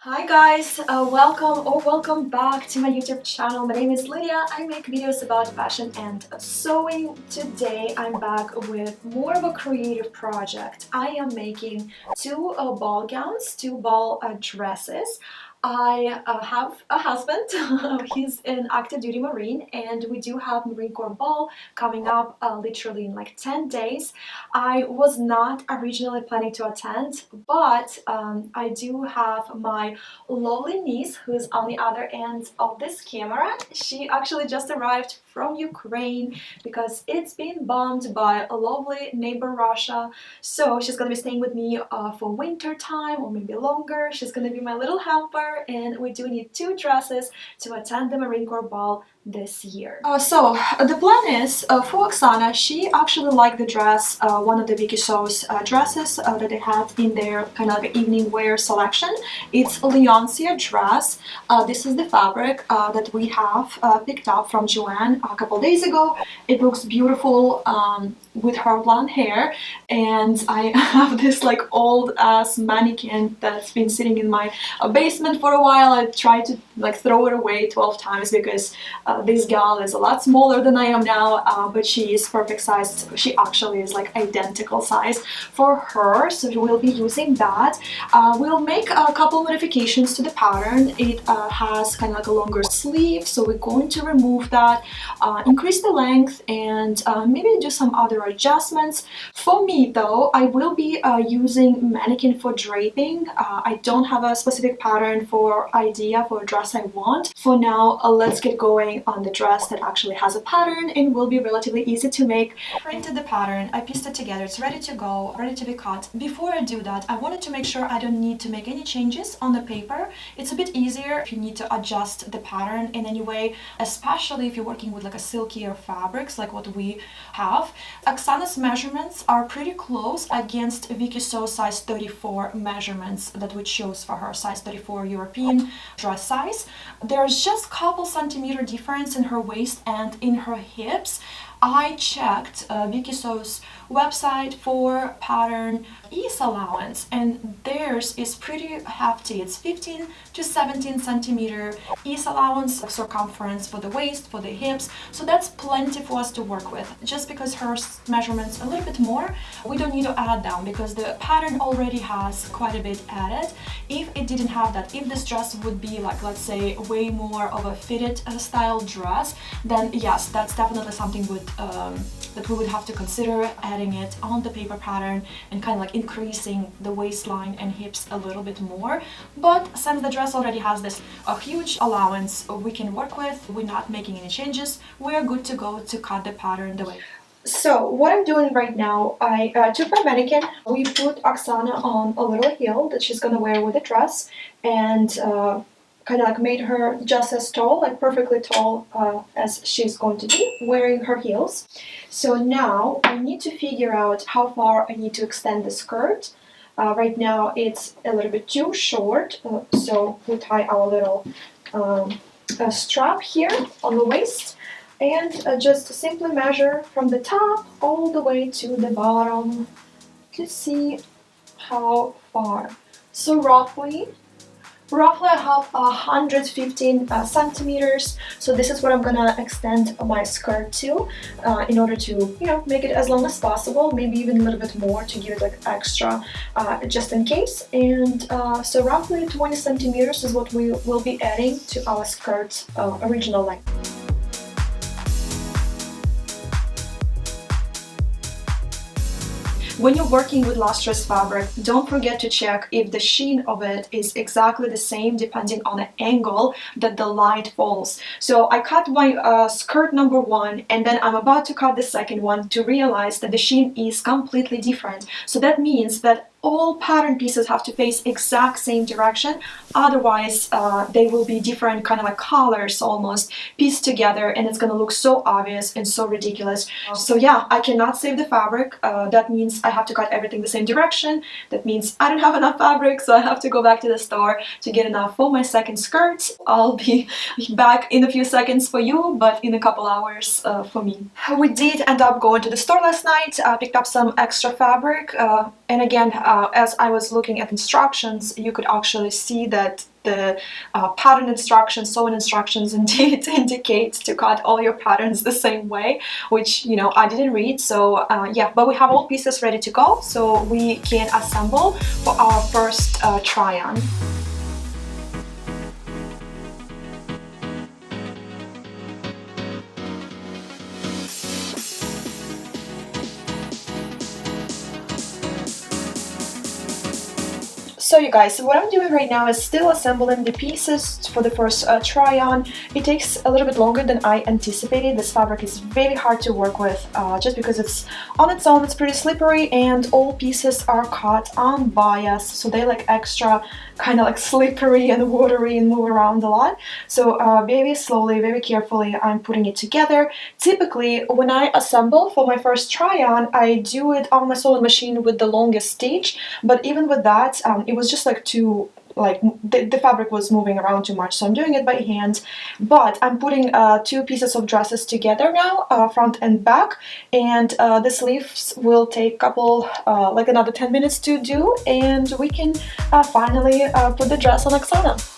Hi guys, welcome back to my YouTube channel. My name is Lydia. I make videos about fashion and sewing. Today I'm back with more of a creative project. I am making two ball gowns, two ball dresses. I have a husband. He's an active duty Marine, and we do have Marine Corps Ball coming up literally in like 10 days. I was not originally planning to attend, but I do have my lovely niece who's on the other end of this camera. She actually just arrived from Ukraine because it's been bombed by a lovely neighbor Russia. So she's gonna be staying with me for winter time or maybe longer. She's gonna be my little helper, and we do need two dresses to attend the Marine Corps Ball this year. So the plan is for Oksana. She actually liked the dress, one of the Vikisews dresses that they had in their kind of like evening wear selection. It's Leoncia Dress. This is the fabric that we have picked up from Joanne a couple days ago. It looks beautiful with her blonde hair, and I have this like old ass mannequin that's been sitting in my basement for a while. I tried to like throw it away 12 times because this gal is a lot smaller than I am now, but she is perfect size. She actually is like identical size for her, so we'll be using that. We'll make a couple modifications to the pattern. It has kind of like a longer sleeve, so we're going to remove that, increase the length, and maybe do some other adjustments. For me though, I will be using mannequin for draping. I don't have a specific pattern for idea for a dress I want. For now, let's get going on the dress that actually has a pattern and will be relatively easy to make. I printed the pattern, I pieced it together, it's ready to go, ready to be cut. Before I do that, I wanted to make sure I don't need to make any changes on the paper. It's a bit easier if you need to adjust the pattern in any way, especially if you're working with like a silkier fabrics like what we have. Oksana's measurements are pretty close against Vikisews size 34 measurements that we chose for her, size 34 European dress size. There's just a couple centimeter difference in her waist and in her hips. I checked Vikisews website for pattern ease allowance, and theirs is pretty hefty. It's 15 to 17 centimeter ease allowance circumference for the waist, for the hips, so that's plenty for us to work with. Just because her measurements a little bit more, we don't need to add them because the pattern already has quite a bit added. If it didn't have that, if this dress would be like, let's say, way more of a fitted style dress, then yes, that's definitely something that we would have to consider adding it on the paper pattern and kind of like increasing the waistline and hips a little bit more. But since the dress already has this a huge allowance we can work with, we're not making any changes, we're good to go to cut the pattern the way. So what I'm doing right now, I took my mannequin, we put Oksana on a little heel that she's gonna wear with the dress, and kind of like made her just as tall, like perfectly tall as she's going to be wearing her heels. So now I need to figure out how far I need to extend the skirt. Right now it's a little bit too short, so we tie our little strap here on the waist, and just simply measure from the top all the way to the bottom to see how far. So roughly I have 115 centimeters, so this is what I'm gonna extend my skirt to in order to, you know, make it as long as possible, maybe even a little bit more to give it like extra just in case. And so roughly 20 centimeters is what we will be adding to our skirt original length. When you're working with lustrous fabric, don't forget to check if the sheen of it is exactly the same depending on the angle that the light falls. So I cut my skirt number one, and then I'm about to cut the second one to realize that the sheen is completely different. So that means that all pattern pieces have to face exact same direction, otherwise they will be different kind of like colors almost pieced together, and it's gonna look so obvious and so ridiculous. So yeah, I cannot save the fabric. That means I have to cut everything the same direction. That means I don't have enough fabric, so I have to go back to the store to get enough for my second skirt. I'll be back in a few seconds for you, but in a couple hours for me. We did end up going to the store last night, picked up some extra fabric, and again, as I was looking at instructions, you could actually see that the pattern instructions, sewing instructions indeed indicate to cut all your patterns the same way, which, you know, I didn't read. So yeah, but we have all pieces ready to go, so we can assemble for our first try-on. So you guys, what I'm doing right now is still assembling the pieces for the first try-on. It takes a little bit longer than I anticipated. This fabric is very hard to work with just because it's on its own, it's pretty slippery, and all pieces are cut on bias, so they like extra kind of like slippery and watery and move around a lot. So very slowly, very carefully, I'm putting it together. Typically, when I assemble for my first try-on, I do it on my sewing machine with the longest stitch, but even with that, it was just like too, like the fabric was moving around too much, so I'm doing it by hand. But I'm putting two pieces of dresses together now, front and back, and the sleeves will take a couple, like another 10 minutes to do, and we can finally put the dress on Oksana.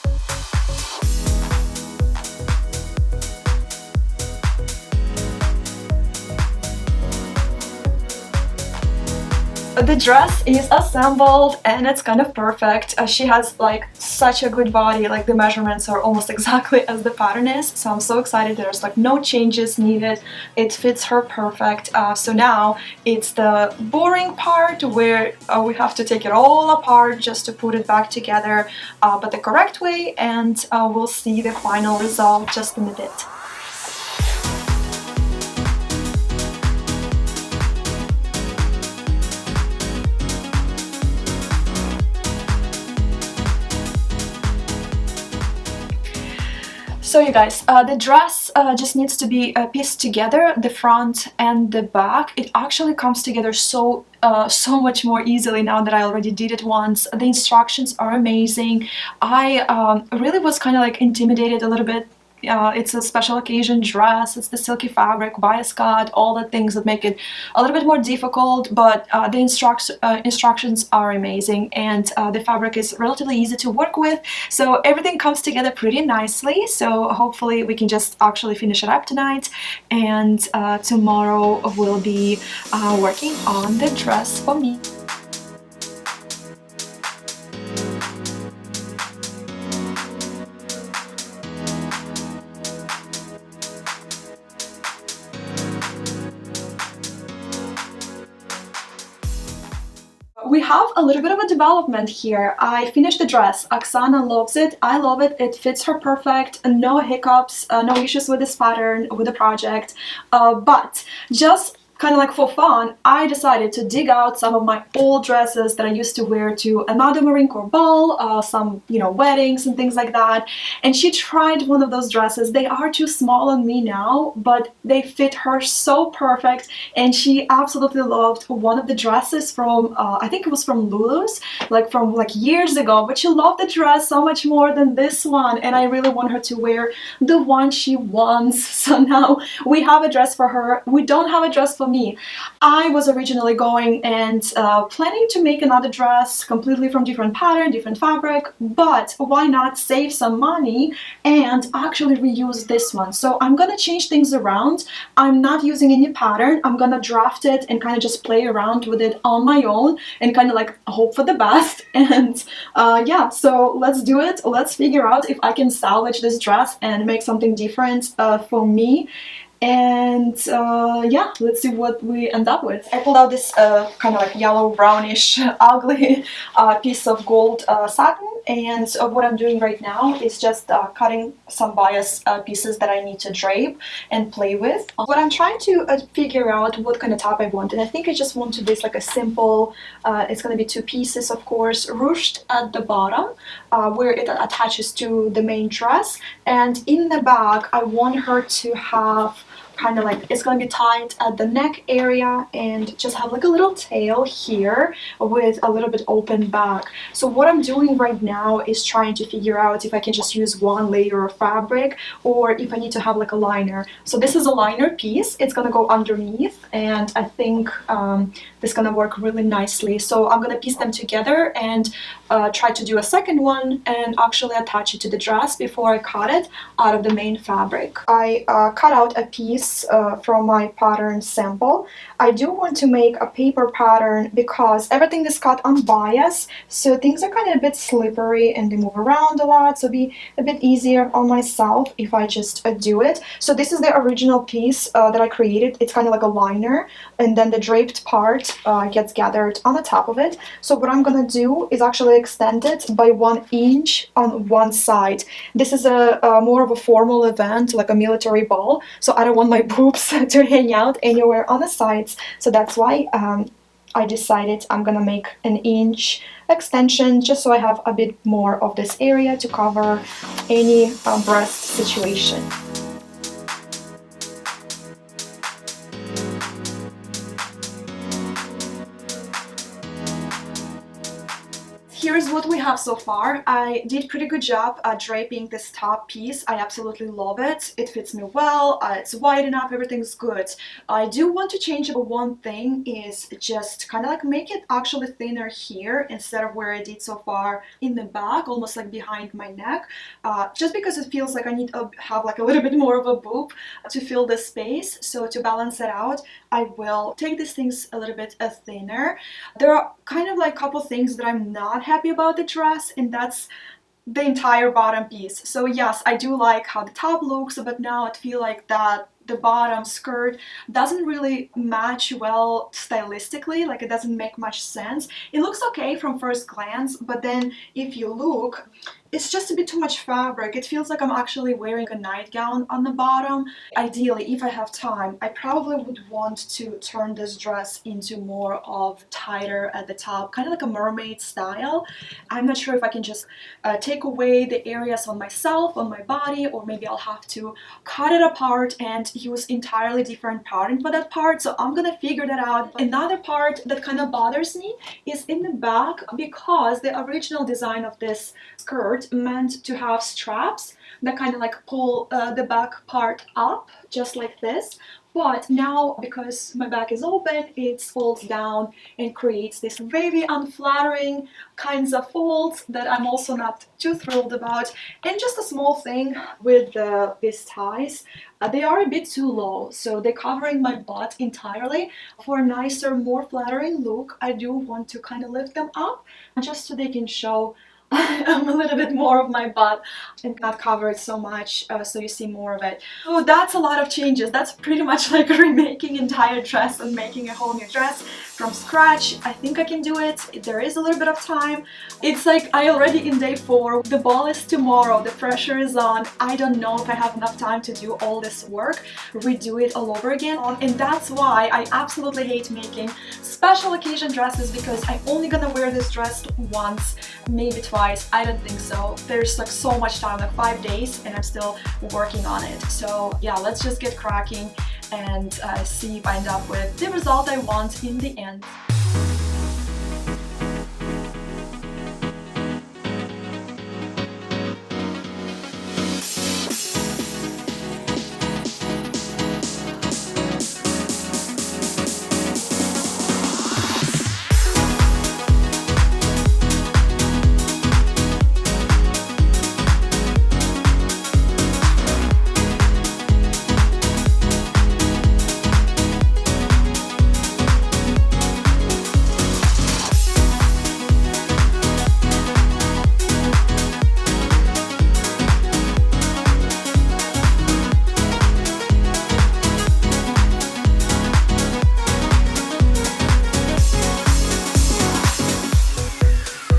The dress is assembled and it's kind of perfect. She has like such a good body, like the measurements are almost exactly as the pattern is, so I'm so excited. There's like no changes needed. It fits her perfect. So now it's the boring part where we have to take it all apart just to put it back together, but the correct way, and we'll see the final result just in a bit. So you guys, the dress just needs to be pieced together, the front and the back. It actually comes together so much more easily now that I already did it once. The instructions are amazing. I really was kind of like intimidated a little bit. It's a special occasion dress, it's the silky fabric, bias cut, all the things that make it a little bit more difficult, but the instructions are amazing, and the fabric is relatively easy to work with, so everything comes together pretty nicely. So hopefully we can just actually finish it up tonight, and tomorrow we'll be working on the dress for me. We have a little bit of a development here. I finished the dress. Oksana loves it. I love it. It fits her perfect. No hiccups, no issues with this pattern, with the project. But just kind of like for fun, I decided to dig out some of my old dresses that I used to wear to another Marine Corps ball, some, you know, weddings and things like that. And she tried one of those dresses. They are too small on me now, but they fit her so perfect. And she absolutely loved one of the dresses from, I think it was from Lulu's, like from like years ago. But she loved the dress so much more than this one. And I really want her to wear the one she wants. So now we have a dress for her. We don't have a dress for me. I was originally going and planning to make another dress completely from different pattern, different fabric, but why not save some money and actually reuse this one? So I'm gonna change things around. I'm not using any pattern. I'm gonna draft it and kind of just play around with it on my own and kind of like hope for the best. And yeah, so let's do it. Let's figure out if I can salvage this dress and make something different for me. And yeah, let's see what we end up with. I pulled out this kind of like yellow brownish ugly piece of gold satin, and what I'm doing right now is just cutting some bias pieces that I need to drape and play with. What I'm trying to figure out what kind of top I want, and I think I just want to do this like a simple, it's going to be two pieces, of course, ruched at the bottom where it attaches to the main dress, and in the back I want her to have kind of like it's gonna be tied at the neck area and just have like a little tail here with a little bit open back. So what I'm doing right now is trying to figure out if I can just use one layer of fabric or if I need to have like a liner. So this is a liner piece. It's gonna go underneath, and I think this is gonna work really nicely. So I'm gonna piece them together and try to do a second one and actually attach it to the dress before I cut it out of the main fabric. I cut out a piece from my pattern sample. I do want to make a paper pattern because everything is cut on bias, so things are kind of a bit slippery and they move around a lot, so it'll be a bit easier on myself if I just do it. So this is the original piece that I created. It's kind of like a liner, and then the draped part gets gathered on the top of it. So what I'm gonna do is actually extend it by 1 inch on one side. This is a more of a formal event, like a military ball, so I don't want my boobs to hang out anywhere on the sides. So that's why I decided I'm gonna make an inch extension just so I have a bit more of this area to cover any breast situation. Here's what we have so far. I did pretty good job at draping this top piece. I absolutely love it. It fits me well. It's wide enough. Everything's good. I do want to change one thing, is just kind of like make it actually thinner here instead of where I did so far in the back, almost like behind my neck, just because it feels like I need to have like a little bit more of a boob to fill the space. So to balance it out, I will take these things a little bit thinner. There are kind of like a couple things that I'm not happy about the dress, and that's the entire bottom piece. So yes, I do like how the top looks, but now I feel like that the bottom skirt doesn't really match well stylistically. Like, it doesn't make much sense. It looks okay from first glance, but then if you look, it's just a bit too much fabric. It feels like I'm actually wearing a nightgown on the bottom. Ideally, if I have time, I probably would want to turn this dress into more of tighter at the top, kind of like a mermaid style. I'm not sure if I can just take away the areas on myself, on my body, or maybe I'll have to cut it apart and use entirely different pattern for that part. So I'm gonna figure that out. Another part that kind of bothers me is in the back, because the original design of this skirt meant to have straps that kind of like pull the back part up just like this. But now, because my back is open, it folds down and creates this very unflattering kinds of folds that I'm also not too thrilled about. And just a small thing with these ties, they are a bit too low, so they're covering my butt entirely. For a nicer, more flattering look, I do want to kind of lift them up just so they can show a little bit more of my butt and not cover it so much, so you see more of it. So that's a lot of changes. That's pretty much like remaking entire dress and making a whole new dress from scratch. I think I can do it. There is a little bit of time. It's like I already in day 4. The ball is tomorrow. The pressure is on. I don't know if I have enough time to do all this work, redo it all over again. And that's why I absolutely hate making special occasion dresses, because I'm only gonna wear this dress once, maybe twice. I don't think so. There's like so much time, like 5 days, and I'm still working on it. So yeah, let's just get cracking and see if I end up with the result I want in the end.